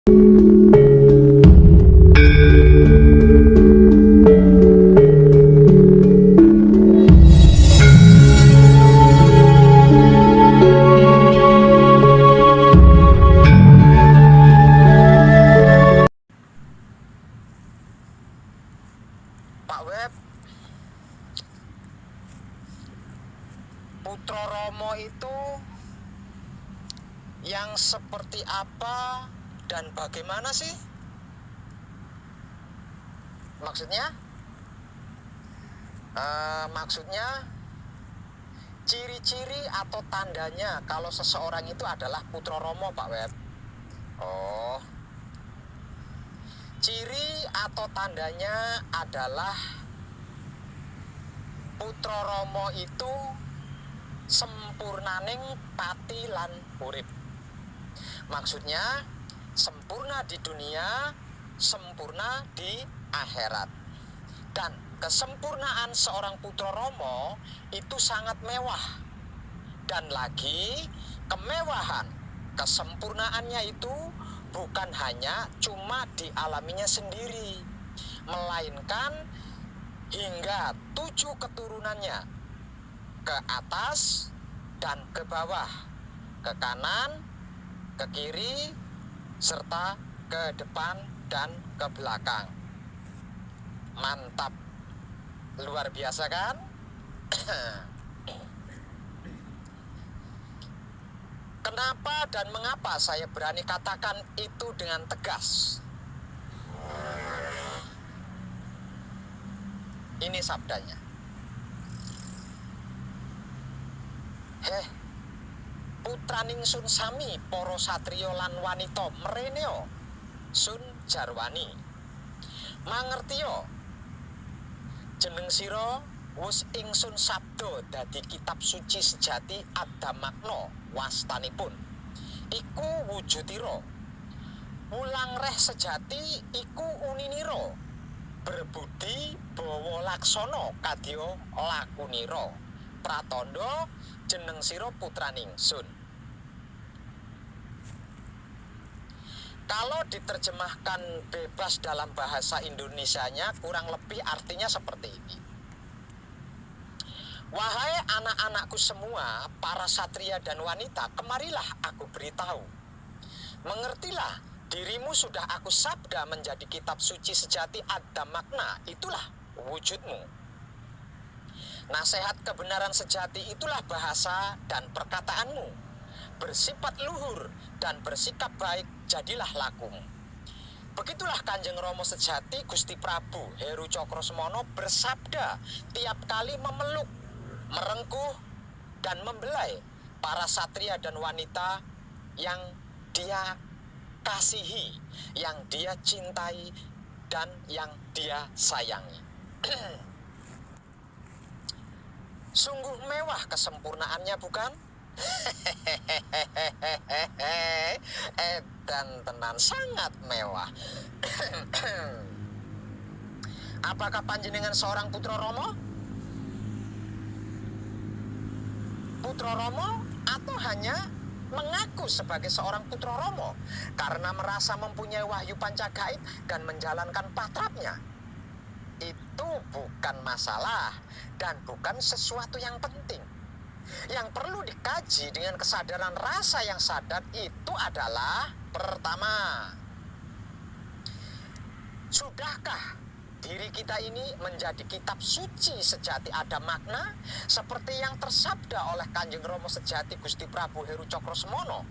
Pak Web, Putra Romo itu yang seperti apa dan bagaimana sih? Maksudnya? Maksudnya ciri-ciri atau tandanya kalau seseorang itu adalah Putra Romo, Pak Web. Oh, ciri atau tandanya adalah Putra Romo itu sempurnaning pati lan urip. Maksudnya sempurna di dunia, sempurna di akhirat. Dan kesempurnaan seorang Putra Romo itu sangat mewah. Dan lagi kemewahan, kesempurnaannya itu bukan hanya cuma dialaminya sendiri, melainkan hingga 7 keturunannya, ke atas dan ke bawah, ke kanan, ke kiri, serta ke depan dan ke belakang. Mantap, luar biasa kan? Kenapa dan mengapa saya berani katakan itu dengan tegas? Ini sabdanya. Putraning sun sami poro satrio lan wanita mereneo sun jarwani. Mangertiyo jeneng sira wus ingsun sabdo dadi kitab suci sejati ada makna wastanipun. Iku wujudiro wulang reh sejati iku uniniro. Berbudi bawa laksono kadya lakuniro. Pratandha jeneng sira putraning sun. Kalau diterjemahkan bebas dalam bahasa Indonesianya, kurang lebih artinya seperti ini. Wahai anak-anakku semua, para satria dan wanita, kemarilah aku beritahu. Mengertilah, dirimu sudah aku sabda menjadi kitab suci sejati ada makna, itulah wujudmu. Nasihat kebenaran sejati itulah bahasa dan perkataanmu. Bersifat luhur dan bersikap baik jadilah lakumu. Begitulah Kanjeng Rama sejati Gusti Prabu Heru Cokrosemono bersabda tiap kali memeluk, merengkuh dan membelai para satria dan wanita yang dia kasihi, yang dia cintai dan yang dia sayangi. Sungguh mewah kesempurnaannya, bukan? Dan tenan sangat mewah. Apakah panjenengan seorang Putra Romo? Putra Romo atau hanya mengaku sebagai seorang Putra Romo karena merasa mempunyai wahyu pancagaib dan menjalankan patrapnya? Itu bukan masalah dan bukan sesuatu yang penting. Yang perlu dikaji dengan kesadaran rasa yang sadar itu adalah pertama, sudahkah diri kita ini menjadi kitab suci sejati ada makna seperti yang tersabda oleh Kanjeng Rama sejati Gusti Prabu Heru Cokrosemono,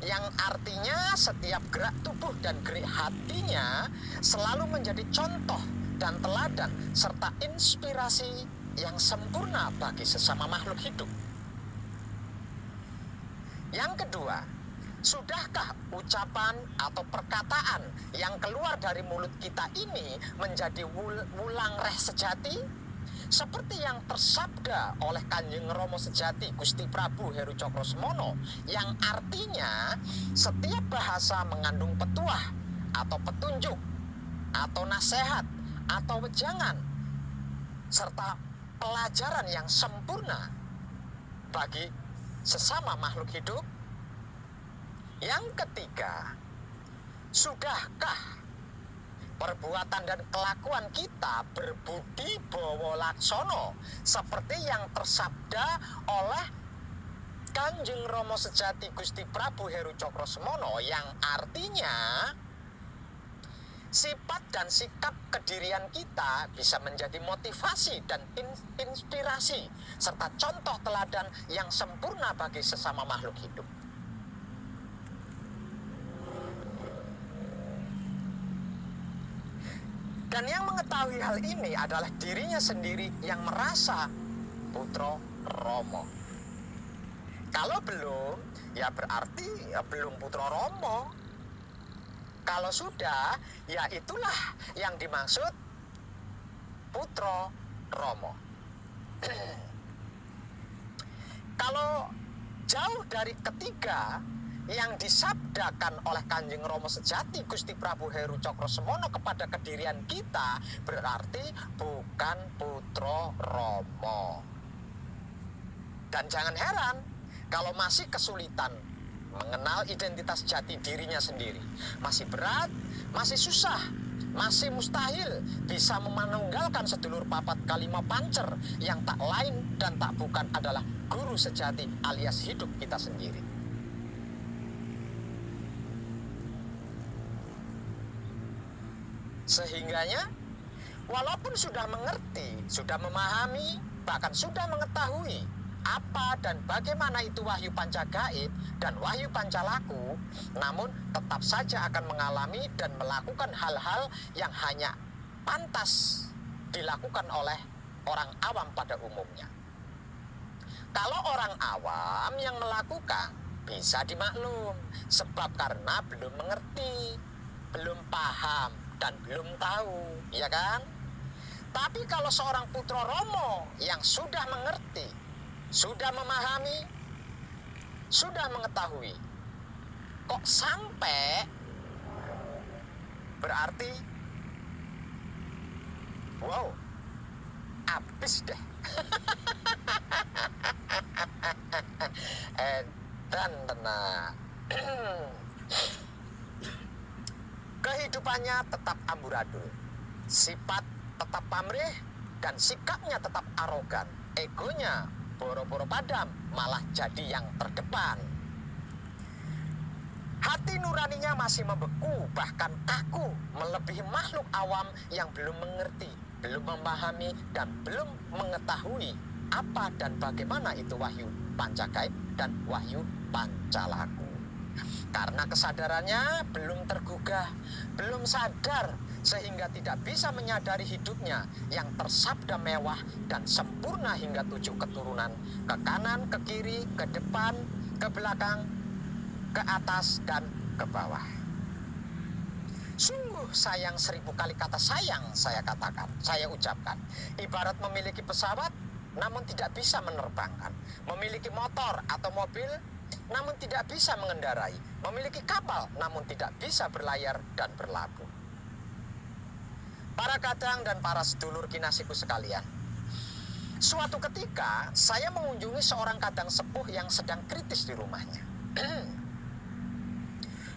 yang artinya setiap gerak tubuh dan gerak hatinya selalu menjadi contoh dan teladan serta inspirasi yang sempurna bagi sesama makhluk hidup. Yang kedua, sudahkah ucapan atau perkataan yang keluar dari mulut kita ini menjadi wulang reh sejati seperti yang tersabda oleh Kanjeng Rama sejati Gusti Prabu Heru Cokrosemono, yang artinya setiap bahasa mengandung petuah atau petunjuk atau nasihat atau wejangan serta pelajaran yang sempurna bagi sesama makhluk hidup. Yang ketiga, Sudahkah perbuatan dan kelakuan kita berbudi bawa laksono seperti yang tersabda oleh Kanjeng Rama Sejati Gusti Prabu Heru Cokrosemono, yang artinya sifat dan sikap kedirian kita bisa menjadi motivasi dan inspirasi serta contoh teladan yang sempurna bagi sesama makhluk hidup. Dan yang mengetahui hal ini adalah dirinya sendiri yang merasa putra Rama. Kalau belum, ya berarti ya belum putra Rama. Kalau sudah, ya itulah yang dimaksud putra Rama. Kalau jauh dari ketiga yang disabdakan oleh Kanjeng Rama Sejati Gusti Prabu Heru Cokrosemono kepada kedirian kita, berarti bukan putra Rama. Dan jangan heran kalau masih kesulitan mengenal identitas jati dirinya sendiri. Masih berat, masih susah, masih mustahil bisa memanunggalkan sedulur papat kalima pancer yang tak lain dan tak bukan adalah guru sejati alias hidup kita sendiri. Sehingganya, walaupun sudah mengerti, sudah memahami, bahkan sudah mengetahui apa dan bagaimana itu wahyu panca gaib dan wahyu panca laku, namun tetap saja akan mengalami dan melakukan hal-hal yang hanya pantas dilakukan oleh orang awam pada umumnya. Kalau orang awam yang melakukan bisa dimaklum, sebab karena belum mengerti, belum paham, dan belum tahu, ya kan? Tapi kalau seorang putra Rama yang sudah mengerti, sudah memahami, sudah mengetahui, kok sampai, berarti wow, habis deh. Dan tenang. Kehidupannya tetap amburadul, sifat tetap pamrih, dan sikapnya tetap arogan. Egonya boro-boro padam, malah jadi yang terdepan. Hati nuraninya masih membeku, bahkan kaku, melebihi makhluk awam yang belum mengerti, belum memahami, dan belum mengetahui apa dan bagaimana itu wahyu panca gaib dan wahyu panca laku. Karena kesadarannya belum tergugah, belum sadar, sehingga tidak bisa menyadari hidupnya yang tersabda mewah dan sempurna hingga 7 keturunan, ke kanan, ke kiri, ke depan, ke belakang, ke atas, dan ke bawah. Sungguh sayang 1000 kali kata sayang saya katakan, saya ucapkan. Ibarat memiliki pesawat namun tidak bisa menerbangkan, memiliki motor atau mobil namun tidak bisa mengendarai, memiliki kapal namun tidak bisa berlayar dan berlabuh. Para kadang dan para sedulur kinasiku sekalian, suatu ketika saya mengunjungi seorang kadang sepuh yang sedang kritis di rumahnya.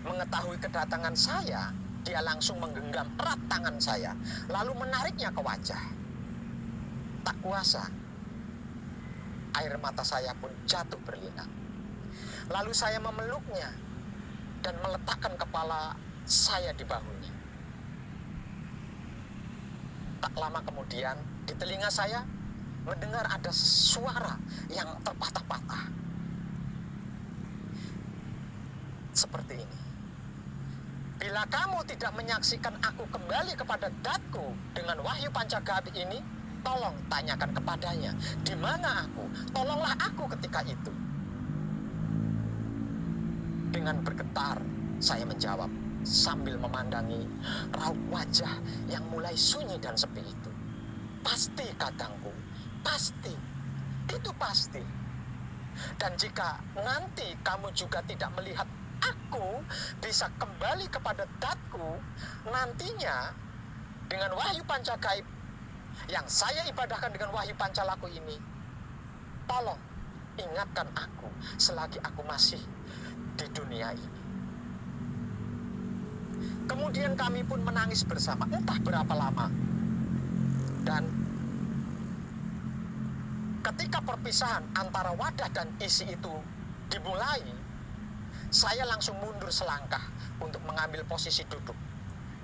Mengetahui kedatangan saya, dia langsung menggenggam erat tangan saya, lalu menariknya ke wajah. Tak kuasa, air mata saya pun jatuh berlinang. Lalu saya memeluknya dan meletakkan kepala saya di bahunya. Tak lama kemudian, di telinga saya mendengar ada suara yang terpatah-patah. Seperti ini. Bila kamu tidak menyaksikan aku kembali kepada datku dengan wahyu panca gaib ini, tolong tanyakan kepadanya, di mana aku? Tolonglah aku ketika itu. Dengan bergetar, saya menjawab sambil memandangi raut wajah yang mulai sunyi dan sepi itu. Pasti kadangku, pasti. Itu pasti. Dan jika nanti kamu juga tidak melihat aku bisa kembali kepada datku, nantinya dengan wahyu panca gaib yang saya ibadahkan dengan wahyu panca laku ini, tolong ingatkan aku selagi aku masih di dunia ini. Kemudian kami pun menangis bersama entah berapa lama. Dan ketika perpisahan antara wadah dan isi itu dimulai, saya langsung mundur selangkah untuk mengambil posisi duduk,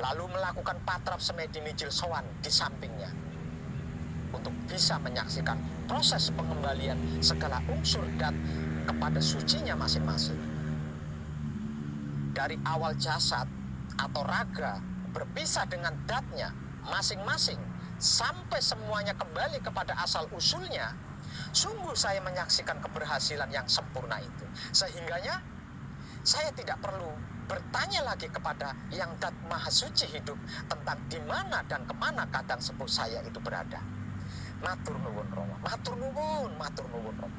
lalu melakukan patrap semedi mijil sowan di sampingnya untuk bisa menyaksikan proses pengembalian segala unsur dat kepada sucinya masing-masing. Dari awal jasad atau raga berpisah dengan datnya masing-masing sampai semuanya kembali kepada asal usulnya, sungguh saya menyaksikan keberhasilan yang sempurna itu. Sehingganya saya tidak perlu bertanya lagi kepada yang dat maha suci hidup tentang di mana dan kemana kadang sepuh saya itu berada. Matur nuwun Rama, matur nuwun Rama.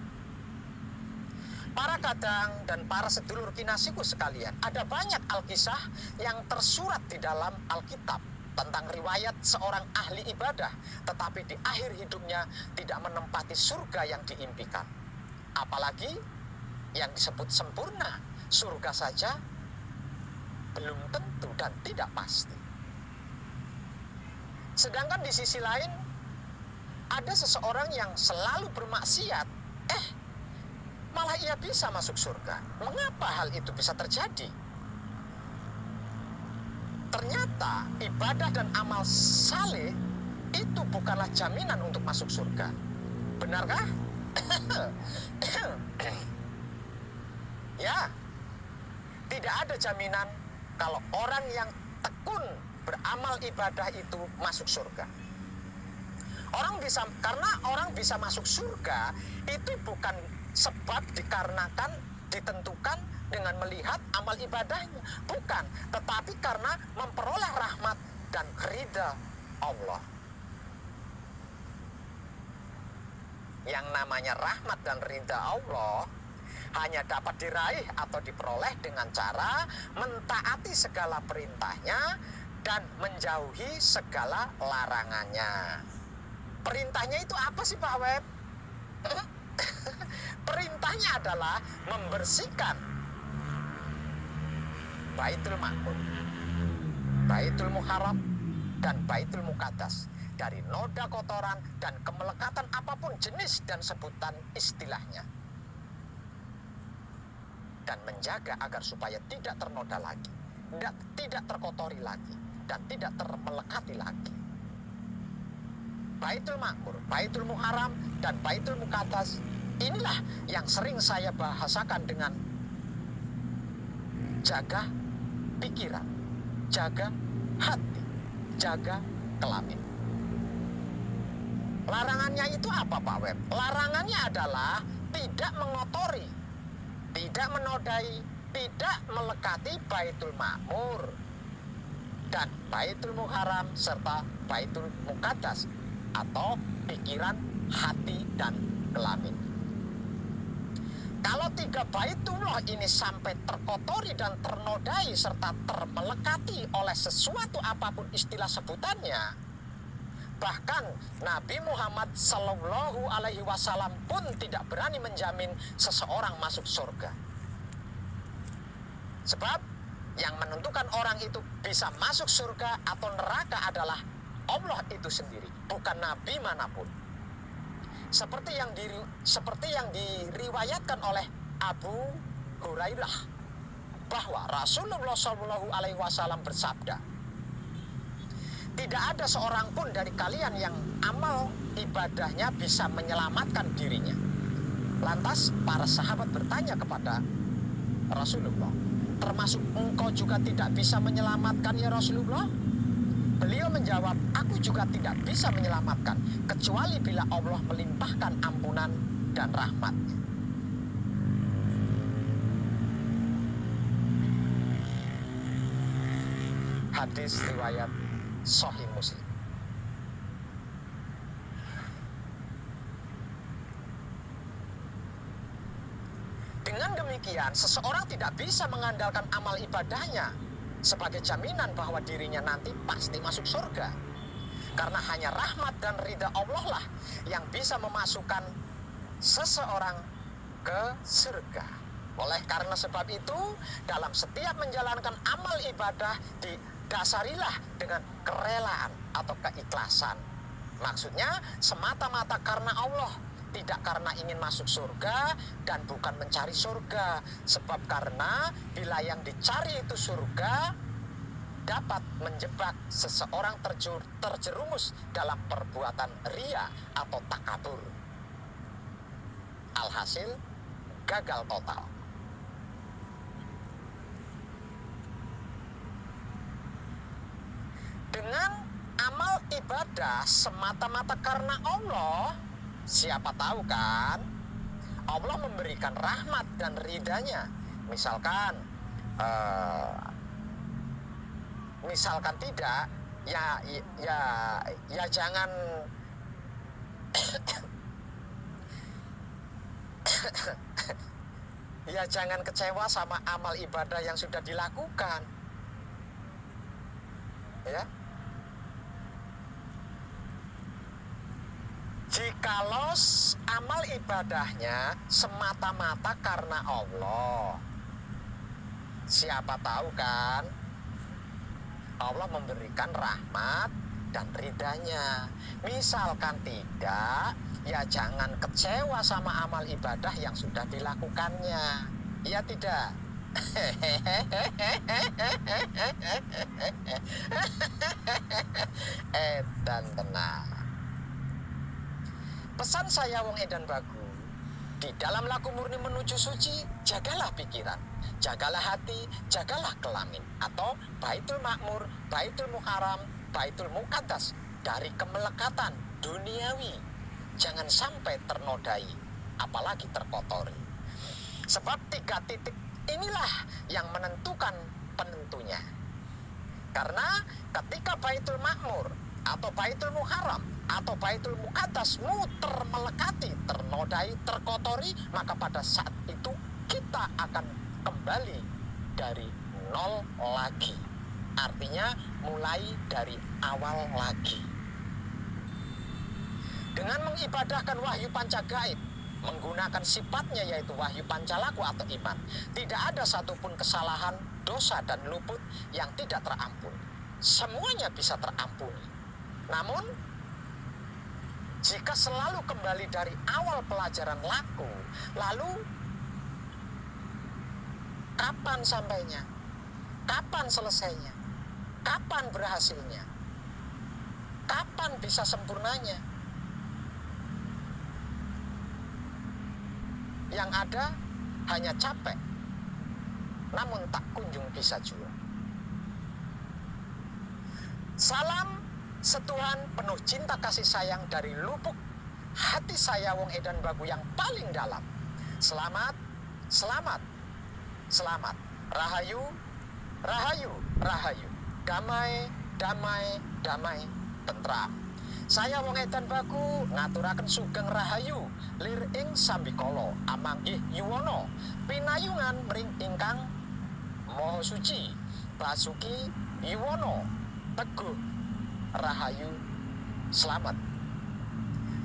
Para kadang dan para sedulur kinasiku sekalian, ada banyak alkisah yang tersurat di dalam Alkitab tentang riwayat seorang ahli ibadah, tetapi di akhir hidupnya tidak menempati surga yang diimpikan. Apalagi yang disebut sempurna, surga saja belum tentu dan tidak pasti. Sedangkan di sisi lain, ada seseorang yang selalu bermaksiat, malah ia bisa masuk surga. Mengapa hal itu bisa terjadi? Ternyata ibadah dan amal saleh itu bukanlah jaminan untuk masuk surga. Benarkah? Ya, tidak ada jaminan kalau orang yang tekun beramal ibadah itu masuk surga. Karena orang bisa masuk surga itu bukan sebab dikarenakan ditentukan dengan melihat amal ibadahnya, bukan, tetapi karena memperoleh rahmat dan ridha Allah. Yang namanya rahmat dan ridha Allah hanya dapat diraih atau diperoleh dengan cara mentaati segala perintahnya dan menjauhi segala larangannya. Perintahnya itu apa sih Pak Web? Perintahnya adalah membersihkan Baitul Ma'mur, Baitul Muharram, dan Baitul Muqaddas dari noda kotoran dan kemelekatan apapun jenis dan sebutan istilahnya, dan menjaga agar supaya tidak ternoda lagi, tidak terkotori lagi, dan tidak termelekati lagi. Baitul Ma'mur, Baitul Muharram, dan Baitul Muqaddas, inilah yang sering saya bahasakan dengan jaga pikiran, jaga hati, jaga kelamin. Larangannya itu apa Pak Web? Larangannya adalah tidak mengotori, tidak menodai, tidak melekati Baitul Ma'mur dan Baitul Muharram serta Baitul Muqaddas atau pikiran, hati, dan kelamin. Kalau tiga baitullah ini sampai terkotori dan ternodai serta termelekati oleh sesuatu apapun istilah sebutannya, bahkan Nabi Muhammad Sallallahu Alaihi Wasallam pun tidak berani menjamin seseorang masuk surga. Sebab yang menentukan orang itu bisa masuk surga atau neraka adalah Allah itu sendiri, bukan nabi manapun. Seperti yang diriwayatkan oleh Abu Hurairah bahwa Rasulullah Shallallahu Alaihi Wasallam bersabda, tidak ada seorang pun dari kalian yang amal ibadahnya bisa menyelamatkan dirinya. Lantas para sahabat bertanya kepada Rasulullah, termasuk engkau juga tidak bisa menyelamatkan ya Rasulullah? Beliau menjawab, aku juga tidak bisa menyelamatkan kecuali bila Allah melimpahkan ampunan dan rahmat. Hadis riwayat Sahih Muslim. Dengan demikian, seseorang tidak bisa mengandalkan amal ibadahnya sebagai jaminan bahwa dirinya nanti pasti masuk surga. Karena hanya rahmat dan ridha Allah lah yang bisa memasukkan seseorang ke surga. Oleh karena sebab itu, dalam setiap menjalankan amal ibadah dasarilah dengan kerelaan atau keikhlasan. Maksudnya semata-mata karena Allah, tidak karena ingin masuk surga dan bukan mencari surga. Sebab karena bila yang dicari itu surga, dapat menjebak seseorang terjerumus dalam perbuatan ria atau takabur. Alhasil gagal total. Dengan amal ibadah semata-mata karena Allah, siapa tahu kan Allah memberikan rahmat dan ridhanya. Misalkan tidak, ya jangan ya jangan kecewa sama amal ibadah yang sudah dilakukan. Ya. Jikalau amal ibadahnya semata-mata karena Allah, siapa tahu kan Allah memberikan rahmat dan ridhanya. Misalkan tidak, ya jangan kecewa sama amal ibadah yang sudah dilakukannya. Ya tidak. Edan tenang. Pesan saya wong edan bagu, di dalam laku murni menuju suci, jagalah pikiran, jagalah hati, jagalah kelamin, atau Baitul Makmur, Baitul Muharram, Baitul Muqaddas dari kemelekatan duniawi. Jangan sampai ternodai, apalagi terkotori. Sebab 3 titik inilah yang menentukan penentunya. Karena ketika Baitul Makmur atau Baitul Muharram atau Baitul Muqaddas melekati, ternodai, terkotori, maka pada saat itu kita akan kembali dari nol lagi. Artinya mulai dari awal lagi. Dengan mengibadahkan wahyu pancagaib, menggunakan sifatnya yaitu wahyu pancalaku atau iman, tidak ada satupun kesalahan, dosa dan luput yang tidak terampuni. Semuanya bisa terampuni. Namun jika selalu kembali dari awal pelajaran laku, lalu kapan sampainya? Kapan selesainya? Kapan berhasilnya? Kapan bisa sempurnanya? Yang ada hanya capek, namun tak kunjung bisa jua. Salam setuhan penuh cinta kasih sayang dari lubuk hati saya wong edan bagu yang paling dalam. Selamat, selamat, selamat. Rahayu, rahayu, rahayu. Damai, damai, damai, tentram. Saya wong edan bagu ngaturaken sugeng rahayu lir ing sambikala amanggih yuwana pinayungan mring ingkang maha suci Basuki Yuwono Teguh Rahayu selamat.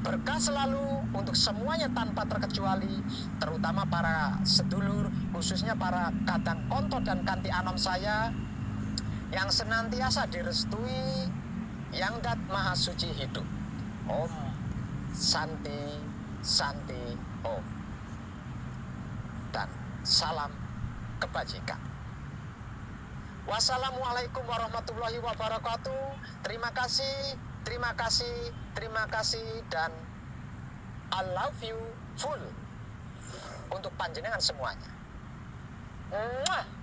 Berkah selalu untuk semuanya tanpa terkecuali, terutama para sedulur, khususnya para kadang konto dan kanti anom saya yang senantiasa direstui Yang Dat Maha Suci hidup. Om Santi Santi Om. Dan salam kebajikan. Wassalamualaikum warahmatullahi wabarakatuh. Terima kasih, terima kasih, terima kasih, dan I love you full untuk panjenengan semuanya. Mwah.